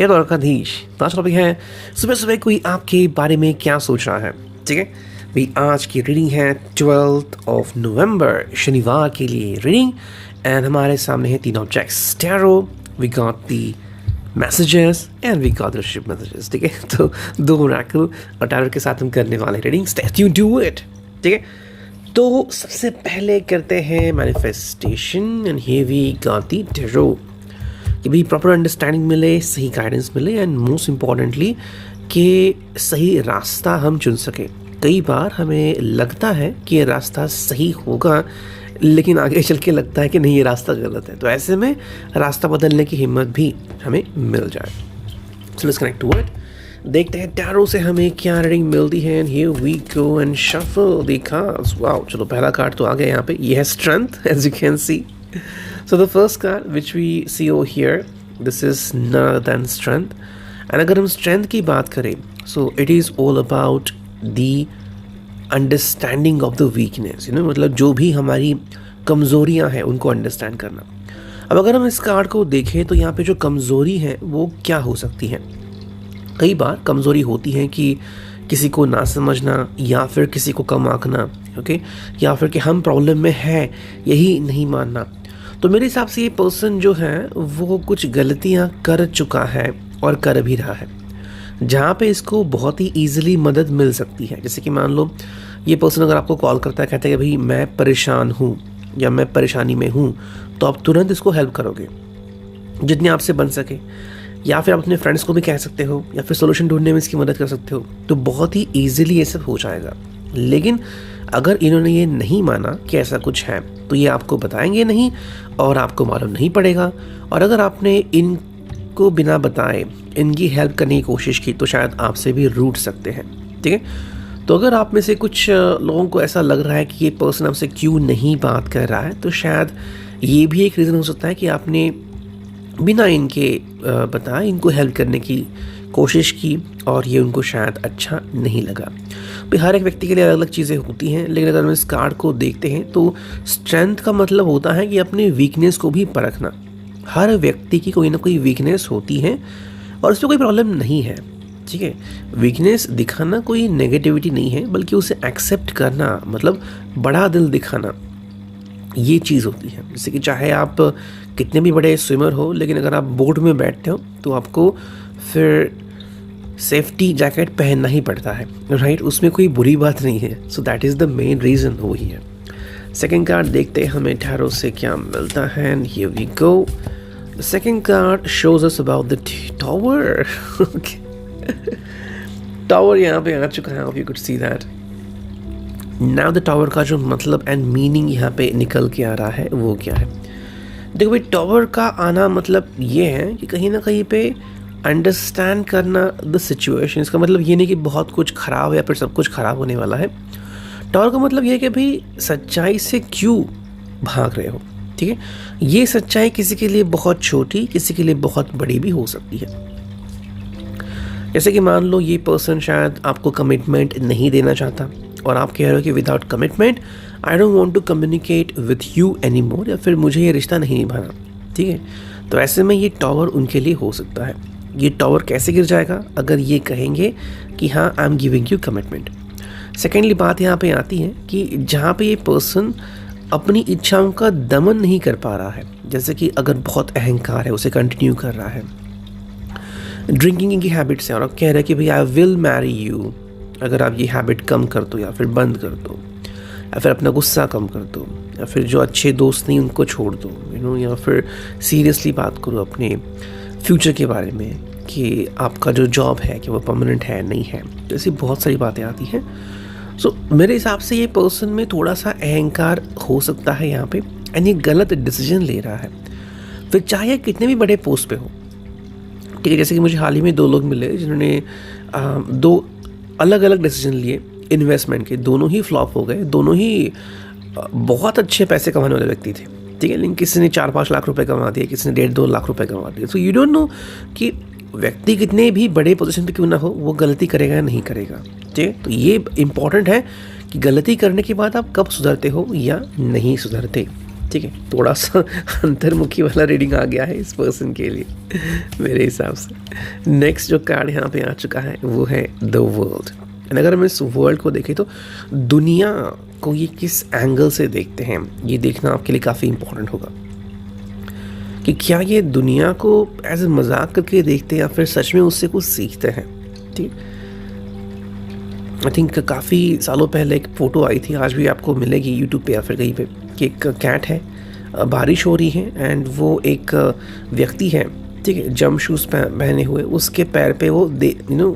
जय द्वारकाधीश। तो आज टॉपिक है सुबह सुबह कोई आपके बारे में क्या सोच रहा है। ठीक है भाई, आज की रीडिंग है 12 नवंबर शनिवार के लिए रीडिंग। एंड हमारे सामने है तीन objects tarot, we got the messages and we got the ship messages. ठीक है, तो दो मिरेकल और टैरो के साथ हम करने वाले reading. Stay tuned to it. ठीक है, तो सबसे पहले करते हैं manifestation and here we got the tarot कि भाई प्रॉपर अंडरस्टैंडिंग मिले, सही गाइडेंस मिले एंड मोस्ट इम्पॉर्टेंटली कि सही रास्ता हम चुन सकें। कई बार हमें लगता है कि ये रास्ता सही होगा लेकिन आगे चल के लगता है कि नहीं, ये रास्ता गलत है। तो ऐसे में रास्ता बदलने की हिम्मत भी हमें मिल जाए। So let's connect to it. देखते हैं टैरो से हमें क्या रीडिंग मिलती है। Here we go and shuffle the cards. Wow, चलो पहला कार्ड तो आ गया यहाँ पे। ये है strength, as you can see. So the first card which we see over here, this is none other than strength. And अगर हम strength की बात करें, so it is all about the understanding of the weakness. मतलब जो भी हमारी कमज़ोरियाँ हैं उनको understand करना। अब अगर हम इस कार्ड को देखें तो यहाँ पे जो कमज़ोरी है वो क्या हो सकती है। कई बार कमज़ोरी होती है कि किसी को ना समझना या फिर किसी को कम आंकना, ओके, या फिर कि हम प्रॉब्लम में हैं यही नहीं मानना। तो मेरे हिसाब से ये पर्सन जो है वो कुछ गलतियां कर चुका है और कर भी रहा है, जहाँ पे इसको बहुत ही ईजिली मदद मिल सकती है। जैसे कि मान लो ये पर्सन अगर आपको कॉल करता है, कहता है कि भाई मैं परेशान हूँ या मैं परेशानी में हूँ, तो आप तुरंत इसको हेल्प करोगे जितने आपसे बन सके, या फिर आप अपने फ्रेंड्स को भी कह सकते हो या फिर सोल्यूशन ढूंढने में इसकी मदद कर सकते हो। तो बहुत ही ईजिली ये सब हो जाएगा। लेकिन अगर इन्होंने ये नहीं माना कि ऐसा कुछ है तो ये आपको बताएंगे नहीं और आपको मालूम नहीं पड़ेगा। और अगर आपने इनको बिना बताए इनकी हेल्प करने की कोशिश की तो शायद आपसे भी रूठ सकते हैं। ठीक है, तो अगर आप में से कुछ लोगों को ऐसा लग रहा है कि ये पर्सन आपसे क्यों नहीं बात कर रहा है, तो शायद ये भी एक रीज़न हो सकता है कि आपने बिना इनके बताए इनको हेल्प करने की कोशिश की और ये उनको शायद अच्छा नहीं लगा। भाई हर एक व्यक्ति के लिए अलग अलग चीज़ें होती हैं, लेकिन अगर हम इस कार्ड को देखते हैं तो स्ट्रेंथ का मतलब होता है कि अपने वीकनेस को भी परखना। हर व्यक्ति की कोई ना कोई वीकनेस होती है और उसमें कोई प्रॉब्लम नहीं है। ठीक है, वीकनेस दिखाना कोई नेगेटिविटी नहीं है, बल्कि उसे एक्सेप्ट करना, मतलब बड़ा दिल दिखाना, ये चीज़ होती है। जैसे कि चाहे आप कितने भी बड़े स्विमर हो, लेकिन अगर आप बोट में बैठते हो तो आपको फिर सेफ्टी जैकेट पहनना ही पड़ता है, राइट। उसमें कोई बुरी बात नहीं है। So that is the main reason वो ही है। सेकेंड कार्ड देखते हैं हमें टैरो से क्या मिलता है। Here we go. The second card shows us about the tower. Tower यहाँ पे आ चुका है, you could see that. Now the tower का जो मतलब एंड मीनिंग यहाँ पे निकल के आ रहा है वो क्या है। देखो भाई, टावर का आना मतलब ये है कि कहीं ना कहीं पे अंडरस्टैंड करना द सिचुएशन। इसका मतलब ये नहीं कि बहुत कुछ ख़राब है या फिर सब कुछ ख़राब होने वाला है। टावर का मतलब ये है कि भाई सच्चाई से क्यों भाग रहे हो। ठीक है, ये सच्चाई किसी के लिए बहुत छोटी, किसी के लिए बहुत बड़ी भी हो सकती है। जैसे कि मान लो ये पर्सन शायद आपको कमिटमेंट नहीं देना चाहता और आप कह रहे हो कि without commitment I don't want to communicate with you anymore, या फिर मुझे ये रिश्ता नहीं निभाना। ठीक है, तो ऐसे में ये टावर उनके लिए हो सकता है। ये टावर कैसे गिर जाएगा अगर ये कहेंगे कि हाँ I am giving you commitment. Secondly बात यहाँ पे आती है कि जहाँ पे ये पर्सन अपनी इच्छाओं का दमन नहीं कर पा रहा है, जैसे कि अगर बहुत अहंकार है उसे कंटिन्यू कर रहा है, ड्रिंकिंग की हैबिट से, और आप कह रहे हैं कि भाई आई विल मैरी यू, अगर आप ये हैबिट कम कर दो या फिर बंद कर दो, या फिर अपना गुस्सा कम कर दो, या फिर जो अच्छे दोस्त नहीं उनको छोड़ दो, या फिर सीरियसली बात करो अपने फ्यूचर के बारे में कि आपका जो जॉब है कि वो परमानेंट है नहीं है। तो ऐसी बहुत सारी बातें आती हैं। सो मेरे हिसाब से ये पर्सन में थोड़ा सा अहंकार हो सकता है यहाँ पे, एंड ये गलत डिसीजन ले रहा है, फिर चाहे कितने भी बड़े पोस्ट पे हो। ठीक है, जैसे कि मुझे हाल ही में दो लोग मिले जिन्होंने दो अलग अलग डिसीजन लिए इन्वेस्टमेंट के, दोनों ही फ्लॉप हो गए, दोनों ही बहुत अच्छे पैसे कमाने वाले व्यक्ति थे। ठीक है, लेकिन किसी ने 4-5 लाख रुपए कमा दिए, किसी ने 1.5-2 लाख रुपए कमा दिए। सो यू डोंट नो कि व्यक्ति कितने भी बड़े पोजीशन पे क्यों ना हो वो गलती करेगा या नहीं करेगा। ठीक है, तो ये इम्पॉर्टेंट है कि गलती करने के बाद आप कब सुधरते हो या नहीं सुधरते। ठीक है, थोड़ा सा अंतर्मुखी वाला रीडिंग आ गया है इस पर्सन के लिए मेरे हिसाब से। नेक्स्ट जो कार्ड यहाँ पे आ चुका है वो है द वर्ल्ड। एंड अगर हम इस वर्ल्ड को देखें तो दुनिया को ये किस एंगल से देखते हैं, ये देखना आपके लिए काफ़ी इंपॉर्टेंट होगा कि क्या ये दुनिया को एज ए मजाक करके देखते हैं या फिर सच में उससे कुछ सीखते हैं। ठीक, आई थिंक काफ़ी सालों पहले एक फ़ोटो आई थी, आज भी आपको मिलेगी यूट्यूब पे या फिर कहीं पे, कि एक कैट है, बारिश हो रही है एंड वो एक व्यक्ति है, ठीक है, जंप शूज़ पहने हुए, उसके पैर पे वो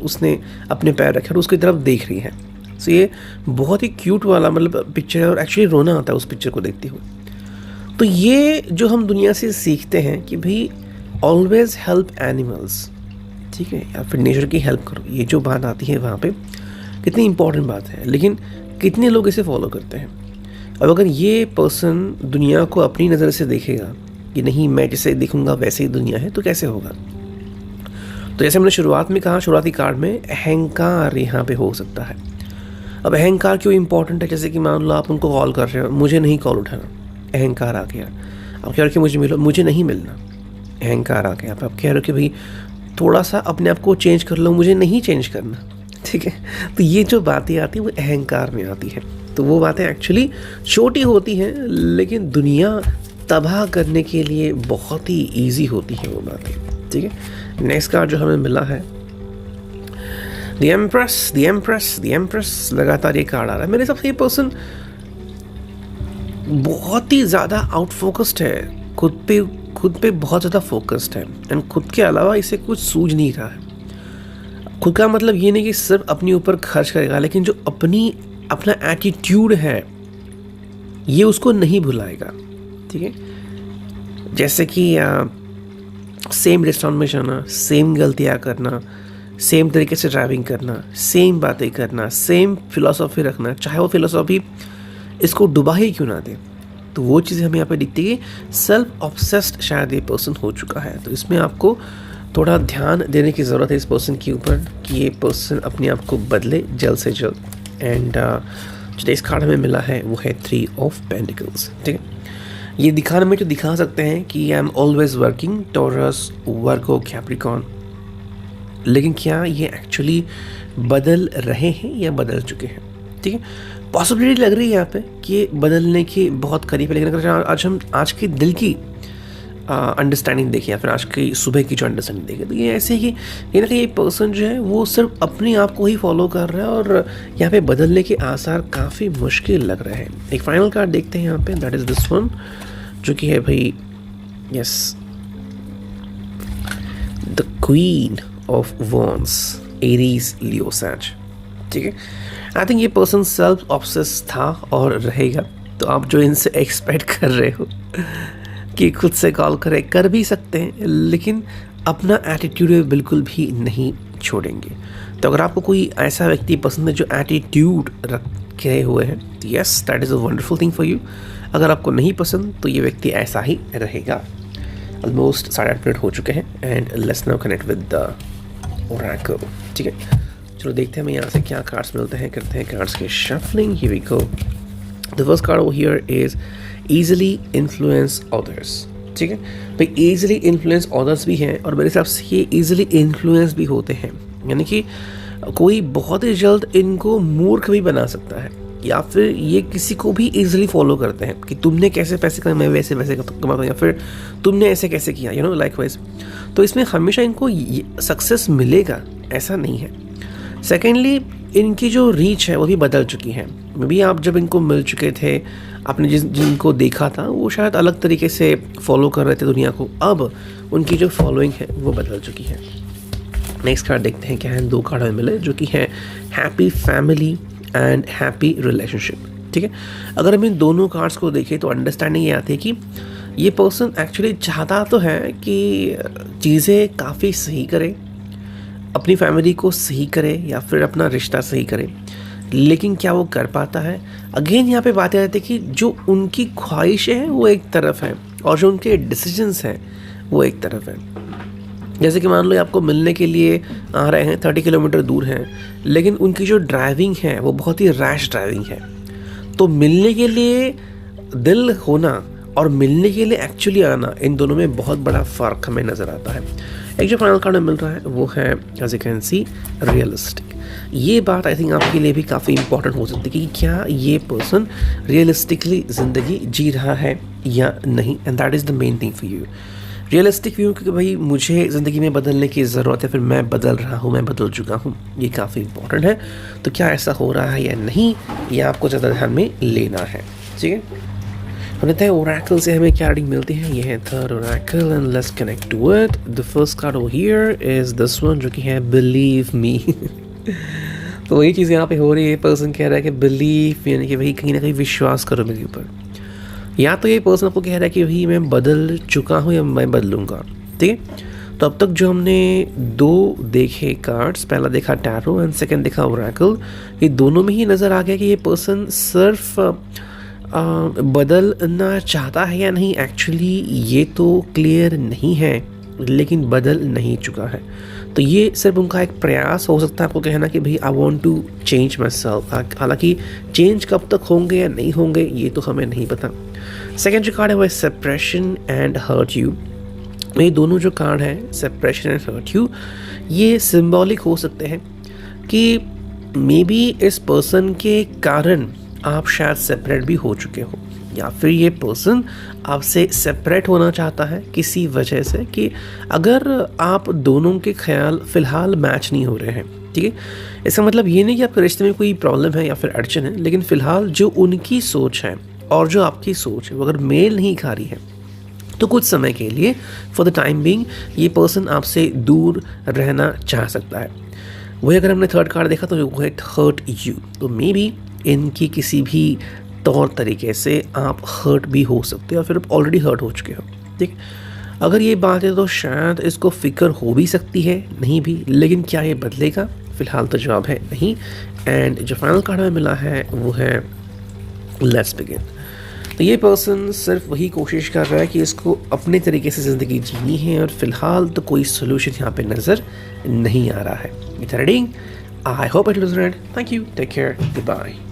उसने अपने पैर रखे और उसकी तरफ देख रही है। सो ये बहुत ही क्यूट वाला मतलब पिक्चर है और एक्चुअली रोना आता है उस पिक्चर को देखते हुए। तो ये जो हम दुनिया से सीखते हैं कि भाई ऑलवेज हेल्प एनिमल्स, ठीक है, या फिर नेचर की हेल्प करो, ये जो बात आती है वहाँ पे कितनी इंपॉर्टेंट बात है, लेकिन कितने लोग इसे फॉलो करते हैं। अब अगर ये पर्सन दुनिया को अपनी नज़र से देखेगा कि नहीं मैं जैसे देखूंगा वैसे ही दुनिया है, तो कैसे होगा। तो जैसे हमने शुरुआत में कहा, शुरुआती कार्ड में अहंकार यहाँ पे हो सकता है। अब अहंकार क्यों इंपॉर्टेंट है, जैसे कि मान लो आप उनको कॉल कर रहे हो, मुझे नहीं कॉल उठाना, अहंकार आ गया। आप कह रहे हो कि मुझे मिलो, मुझे नहीं मिलना, अहंकार आ गया। आप कह रहे हो कि भाई थोड़ा सा अपने आप को चेंज कर लो, मुझे नहीं चेंज करना, ठीक है। तो ये जो बातें आती है वो अहंकार में आती है। तो वो बातें एक्चुअली छोटी होती हैं लेकिन दुनिया तबाह करने के लिए बहुत ही ईजी होती है वो बातें, ठीक है। नेक्स्ट कार्ड जो हमें मिला है the empress, the empress, the empress, लगातार ये कार्ड आ रहा है। मेरे हिसाब से ये पर्सन बहुत ही ज़्यादा आउट फोकस्ड है, खुद पे बहुत ज़्यादा फोकस्ड है एंड खुद के अलावा इसे कुछ सूझ नहीं रहा है। खुद का मतलब ये नहीं कि सिर्फ अपने ऊपर खर्च करेगा, लेकिन जो अपना एटीट्यूड है ये उसको नहीं भुलाएगा, ठीक है। जैसे कि सेम रेस्टोरेंट में जाना, सेम गलतियाँ करना, सेम तरीके से ड्राइविंग करना, सेम बातें करना, सेम फिलॉसफी रखना, चाहे वो फिलॉसफी इसको डुबा ही क्यों ना दे। तो वो चीज़ें हमें यहाँ पे दिखती है। सेल्फ ऑब्सेस्ड शायद ये पर्सन हो चुका है, तो इसमें आपको थोड़ा ध्यान देने की ज़रूरत है इस पर्सन के ऊपर कि ये पर्सन अपने आप को बदले जल्द से जल्द। एंड जो इस कार्ड हमें मिला है वो है 3 ऑफ पेंटिकल्स, ठीक है। ये दिखाने में तो दिखा सकते हैं कि I am always working, taurus, Virgo, Capricorn, लेकिन क्या ये एक्चुअली बदल रहे हैं या बदल चुके हैं, ठीक है। पॉसिबिलिटी लग रही है यहाँ पे कि बदलने की बहुत करीब है, लेकिन अगर आज के दिल की अंडरस्टैंडिंग देखें या फिर आज की सुबह की जो अंडरस्टैंडिंग देखें, तो ये ऐसे है कि ये पर्सन जो है वो सिर्फ अपने आप को ही फॉलो कर रहा है और यहाँ पे बदलने के आसार काफ़ी मुश्किल लग रहे हैं। एक फाइनल कार्ड देखते हैं यहाँ पे, दैट इज़ दिस वन, जो कि है भाई yes the queen of wands, Aries, Leo, Sag, ठीक है। आई थिंक ये पर्सन सेल्फ ऑब्सेस था और रहेगा। तो आप जो इनसे एक्सपेक्ट कर रहे हो कि खुद से कॉल कर भी सकते हैं, लेकिन अपना एटीट्यूड बिल्कुल भी नहीं छोड़ेंगे। तो अगर आपको कोई ऐसा व्यक्ति पसंद है जो एटीट्यूड रखे हुए हैं, तो yes that is a wonderful thing for you. अगर आपको नहीं पसंद तो ये व्यक्ति ऐसा ही रहेगा। ऑलमोस्ट 8:30 मिनट हो चुके हैं and let's now connect with the Oracle, ठीक है। चलो देखते हैं हमें यहाँ से क्या कार्ड्स मिलते हैं, करते हैं कार्ड्स की शफलिंग। Here we go. The first card over here is easily influence others, ठीक है। भाई इजीली इन्फ्लुएंस अदर्स भी हैं और मेरे हिसाब से ये इजीली इन्फ्लुएंस भी होते हैं, यानी कि कोई बहुत ही जल्द इनको मूर्ख भी बना सकता है या फिर ये किसी को भी इजीली फॉलो करते हैं कि तुमने कैसे पैसे कमाए, मैं वैसे कमाता हूँ, या फिर तुमने ऐसे कैसे किया, यू नो, लाइकवाइज। तो इसमें हमेशा इनको सक्सेस मिलेगा ऐसा नहीं है। सेकेंडली इनकी जो रीच है वो भी बदल चुकी है। मे बी आप जब इनको मिल चुके थे, आपने जिनको देखा था वो शायद अलग तरीके से फॉलो कर रहे थे दुनिया को, अब उनकी जो फॉलोइंग है वो बदल चुकी है। नेक्स्ट कार्ड देखते हैं क्या है। 2 कार्ड हमें मिले जो कि है happy family and happy relationship, ठीक है। अगर हम इन दोनों कार्ड्स को देखें तो अंडरस्टैंडिंग ये आती है कि ये पर्सन एक्चुअली चाहता तो है कि चीज़ें काफ़ी सही करे, अपनी फैमिली को सही करे या फिर अपना रिश्ता सही करे, लेकिन क्या वो कर पाता है। अगेन यहाँ पे बात आती है कि जो उनकी ख्वाहिशें हैं वो एक तरफ है और जो उनके डिसीजंस हैं वो एक तरफ है। जैसे कि मान लो आपको मिलने के लिए आ रहे हैं, 30 किलोमीटर दूर हैं, लेकिन उनकी जो ड्राइविंग है वो बहुत ही रैश ड्राइविंग है। तो मिलने के लिए दिल होना और मिलने के लिए एक्चुअली आना, इन दोनों में बहुत बड़ा फ़र्क हमें नज़र आता है। एक जो फाइनल कार्ड में मिल रहा है वो है as you can see realistic. ये बात आई थिंक आपके लिए भी काफ़ी इंपॉर्टेंट हो सकती है कि क्या ये पर्सन रियलिस्टिकली ज़िंदगी जी रहा है या नहीं, and that is the main thing for you. Realistic view कि भाई मुझे ज़िंदगी में बदलने की ज़रूरत है, फिर मैं बदल रहा हूँ, मैं बदल चुका हूँ, ये काफ़ी इंपॉर्टेंट है। तो क्या ऐसा हो रहा है या नहीं, ये आपको ज़्यादा ध्यान में लेना है, ठीक है। हमने तय ओरेकल से हमें क्या रीडिंग मिलती है, ये है third oracle and let's connect to it. The first card over here is this one, जो कि है बिलीव मी। तो वही चीज़ यहाँ पे हो रही है, पर्सन कह रहा है कि बिलीव, यानी कि भाई कहीं ना कहीं विश्वास करो मेरे ऊपर। या तो ये पर्सन आपको कह रहा है कि भाई मैं बदल चुका हूँ या मैं बदलूँगा, ठीक है। तो अब तक जो हमने दो देखे कार्ड्स, पहला देखा टैरो एंड सेकंड देखा ओरेकल, ये दोनों में ही नज़र आ गया कि ये पर्सन सिर्फ बदलना चाहता है या नहीं, एक्चुअली ये तो क्लियर नहीं है, लेकिन बदल नहीं चुका है। तो ये सिर्फ उनका एक प्रयास हो सकता है आपको कहना कि भाई I want to change myself. हालांकि चेंज कब तक होंगे या नहीं होंगे ये तो हमें नहीं पता। सेकेंड जो कार्ड है वो है सेपरेशन एंड हर्ट यू। ये दोनों जो कार्ड हैं, सेपरेशन एंड हर्ट यू, ये सिंबॉलिक हो सकते हैं कि मे बी इस पर्सन के कारण आप शायद सेपरेट भी हो चुके हो, या फिर ये पर्सन आपसे सेपरेट होना चाहता है किसी वजह से कि अगर आप दोनों के ख्याल फ़िलहाल मैच नहीं हो रहे हैं, ठीक है। इसका मतलब ये नहीं कि आपके रिश्ते में कोई प्रॉब्लम है या फिर अड़चन है, लेकिन फ़िलहाल जो उनकी सोच है और जो आपकी सोच है वो अगर मेल नहीं खा रही है, तो कुछ समय के लिए फॉर द टाइम बीइंग ये पर्सन आपसे दूर रहना चाह सकता है। वही अगर हमने थर्ड कार्ड देखा तो वो है हर्ट यू। तो मे बी इनकी किसी भी तौर तरीके से आप हर्ट भी हो सकते हो, या फिर आप ऑलरेडी हर्ट हो चुके हो, ठीक। अगर ये बात है तो शायद इसको फिक्र हो भी सकती है, नहीं भी, लेकिन क्या ये बदलेगा, फिलहाल तो जवाब है नहीं। एंड जो फाइनल कार्ड हमें मिला है वो है लेट्स बिगिन। तो ये पर्सन सिर्फ वही कोशिश कर रहा है कि इसको अपने तरीके से ज़िंदगी जीनी है, और फिलहाल तो कोई सोल्यूशन यहाँ पे नज़र नहीं आ रहा है। Reading, I hope it was read. Thank you, take care, good bye.